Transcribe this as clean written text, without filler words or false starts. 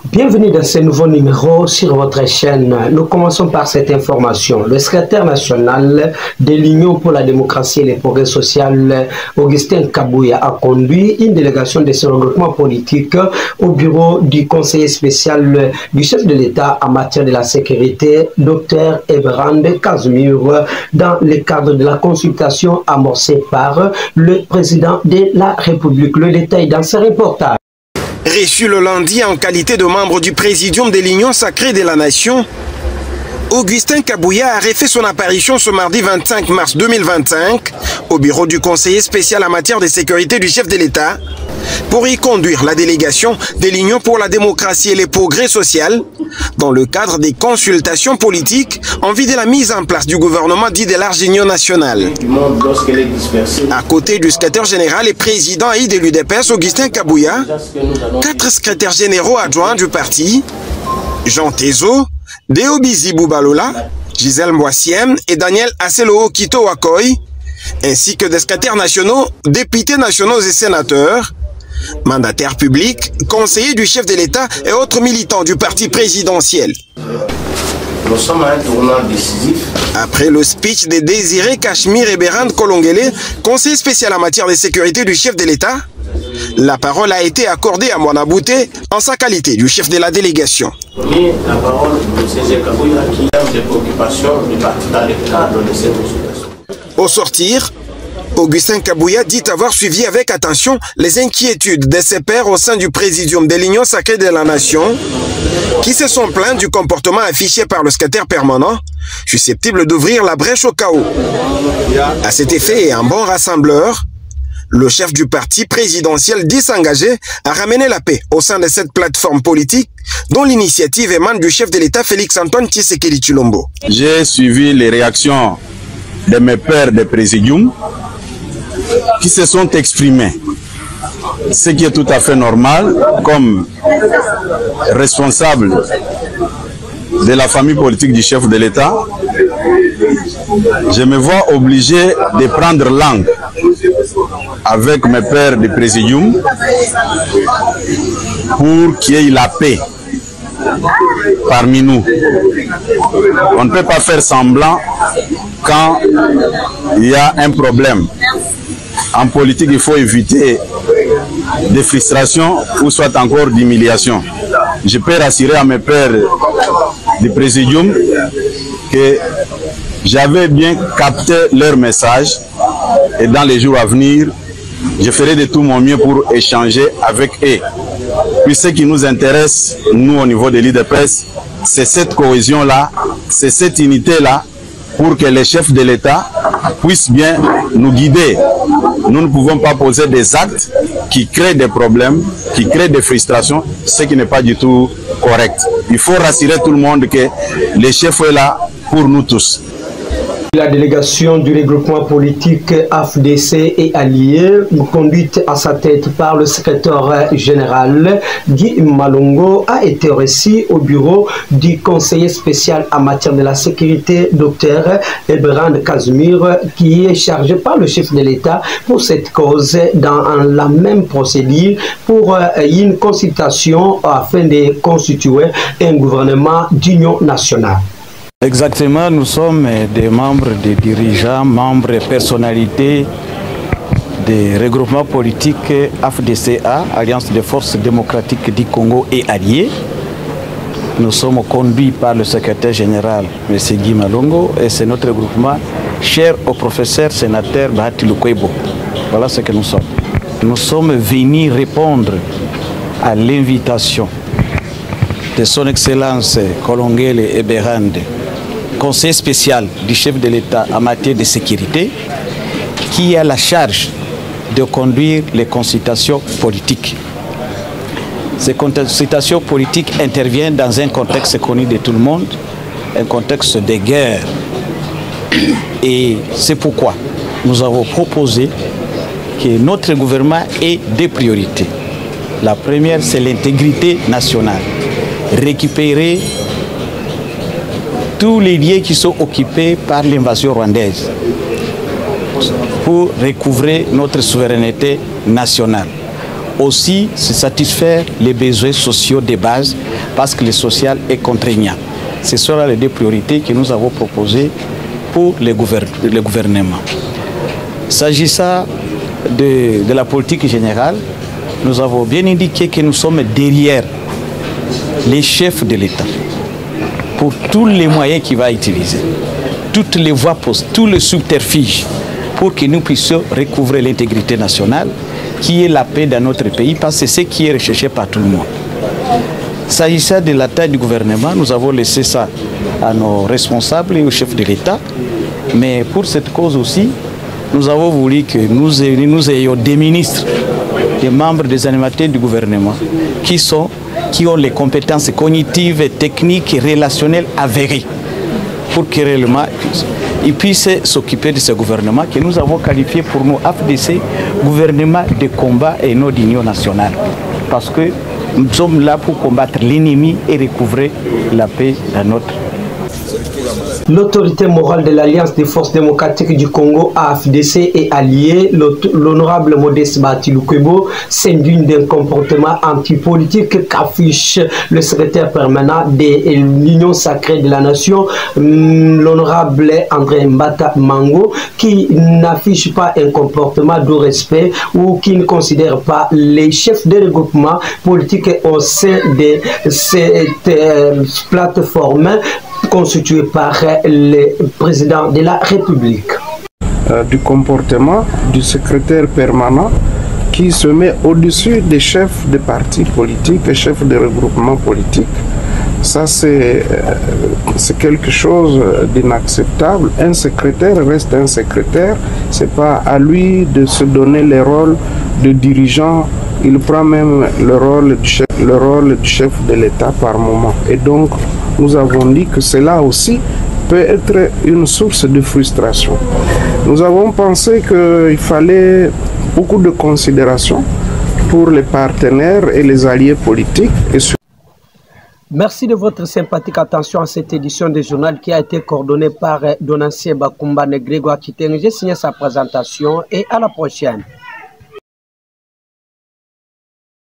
Bienvenue dans ce nouveau numéro sur votre chaîne. Nous commençons par cette information. Le secrétaire national de l'Union pour la démocratie et le progrès social, Augustin Kabouya, a conduit une délégation de ce regroupement politique au bureau du conseiller spécial du chef de l'État en matière de la sécurité, Dr Ebrand Casimir, dans le cadre de la consultation amorcée par le président de la République. Le détail dans ce reportage. Reçu le lundi en qualité de membre du présidium de l'Union sacrée de la Nation, Augustin Kabouya a refait son apparition ce mardi 25 mars 2025 au bureau du conseiller spécial en matière de sécurité du chef de l'État pour y conduire la délégation de l'Union pour la démocratie et le progrès social dans le cadre des consultations politiques en vue de la mise en place du gouvernement dit de large union nationale. À côté du secrétaire général et président de l'UDPS, Augustin Kabouya, 4 secrétaires généraux adjoints du parti, Jean Tezo, Deobizi Boubalola, Gisèle Mboissiem et Daniel Aselo Kito Wakoy, ainsi que des secrétaires nationaux, députés nationaux et sénateurs, mandataires publics, conseillers du chef de l'État et autres militants du parti présidentiel. Nous sommes à un tournant décisif. Après le speech de Désiré Cachemire et Berand Kolongele, conseiller spécial en matière de sécurité du chef de l'État, la parole a été accordée à Moana Bouté en sa qualité du chef de la délégation. La parole de M. Kabouya qui a des préoccupations dans le cadre de cette consultation. Au sortir, Augustin Kabouya dit avoir suivi avec attention les inquiétudes de ses pairs au sein du présidium de l'Union sacrée de la Nation qui se sont plaints du comportement affiché par le secrétaire permanent, susceptible d'ouvrir la brèche au chaos. À cet effet et un bon rassembleur, le chef du parti présidentiel dit s'engager à ramener la paix au sein de cette plateforme politique dont l'initiative émane du chef de l'État Félix-Antoine Tshisekedi Tshilombo. J'ai suivi les réactions de mes pairs de présidium qui se sont exprimés, ce qui est tout à fait normal comme responsable de la famille politique du chef de l'État. Je me vois obligé de prendre langue avec mes pairs de présidium pour qu'il y ait la paix parmi nous. On ne peut pas faire semblant quand il y a un problème. En politique, il faut éviter des frustrations ou soit encore d'humiliation. Je peux rassurer à mes pairs du présidium que j'avais bien capté leur message et dans les jours à venir, je ferai de tout mon mieux pour échanger avec eux. Puis ce qui nous intéresse, nous au niveau de l'UDPS, c'est cette cohésion-là, c'est cette unité-là pour que les chefs de l'État puissent bien nous guider. Nous ne pouvons pas poser des actes qui créent des problèmes, qui créent des frustrations, ce qui n'est pas du tout correct. Il faut rassurer tout le monde que le chef est là pour nous tous. La délégation du regroupement politique AFDC et alliés, conduite à sa tête par le secrétaire général Guy Malongo, a été reçue au bureau du conseiller spécial en matière de la sécurité, Dr Ebrand Casimir, qui est chargé par le chef de l'État pour cette cause dans la même procédure pour une consultation afin de constituer un gouvernement d'union nationale. Exactement, nous sommes des membres, des dirigeants, membres et personnalités des regroupements politiques AFDCA, Alliance des forces démocratiques du Congo et alliés. Nous sommes conduits par le secrétaire général, M. Guy Malongo, et c'est notre regroupement cher au professeur sénateur Bahati Lukwebo. Voilà ce que nous sommes. Nous sommes venus répondre à l'invitation de son Excellence Kolongele Eberand, conseiller spécial du chef de l'État en matière de sécurité, qui a la charge de conduire les consultations politiques. Ces consultations politiques interviennent dans un contexte connu de tout le monde, un contexte de guerre. Et c'est pourquoi nous avons proposé que notre gouvernement ait deux priorités. La première, c'est l'intégrité nationale. Récupérer tous les lieux qui sont occupés par l'invasion rwandaise pour recouvrer notre souveraineté nationale. aussi se satisfaire les besoins sociaux de base parce que le social est contraignant. Ce seront les deux priorités que nous avons proposées pour le gouvernement. S'agissant de la politique générale, nous avons bien indiqué que nous sommes derrière les chefs de l'État pour tous les moyens qu'il va utiliser, toutes les voies possibles, tous les subterfuges pour que nous puissions recouvrer l'intégrité nationale qui est la paix dans notre pays parce que c'est ce qui est recherché par tout le monde. S'agissant de la taille du gouvernement, nous avons laissé ça à nos responsables et aux chefs de l'État. Mais pour cette cause aussi, nous avons voulu que nous ayons des ministres, des membres, des animateurs du gouvernement qui ont les compétences cognitives, techniques et relationnelles avérées pour que réellement ils puissent s'occuper de ce gouvernement que nous avons qualifié pour nous AFDC, gouvernement de combat et non d'union nationale. Parce que nous sommes là pour combattre l'ennemi et recouvrer la paix dans notre pays. L'autorité morale de l'Alliance des forces démocratiques du Congo, AFDC, et allié, l'honorable Modeste Batiloukwebo, s'indigne d'un comportement antipolitique qu'affiche le secrétaire permanent de l'Union sacrée de la Nation, l'honorable André Mbata Mango, qui n'affiche pas un comportement de respect ou qui ne considère pas les chefs de regroupement politique au sein de cette plateforme constitué par le président de la République. Du comportement du secrétaire permanent qui se met au-dessus des chefs de partis politiques et chefs de regroupements politiques. Ça, c'est quelque chose d'inacceptable. Un secrétaire reste un secrétaire. Ce n'est pas à lui de se donner le rôle de dirigeant. Il prend même le rôle du chef de l'État par moment. Et donc, nous avons dit que cela aussi peut être une source de frustration. Nous avons pensé qu'il fallait beaucoup de considération pour les partenaires et les alliés politiques. Merci de votre sympathique attention à cette édition du journal qui a été coordonnée par Donatien Bakumbane Grégoire Kiteng. J'ai signé sa présentation et à la prochaine.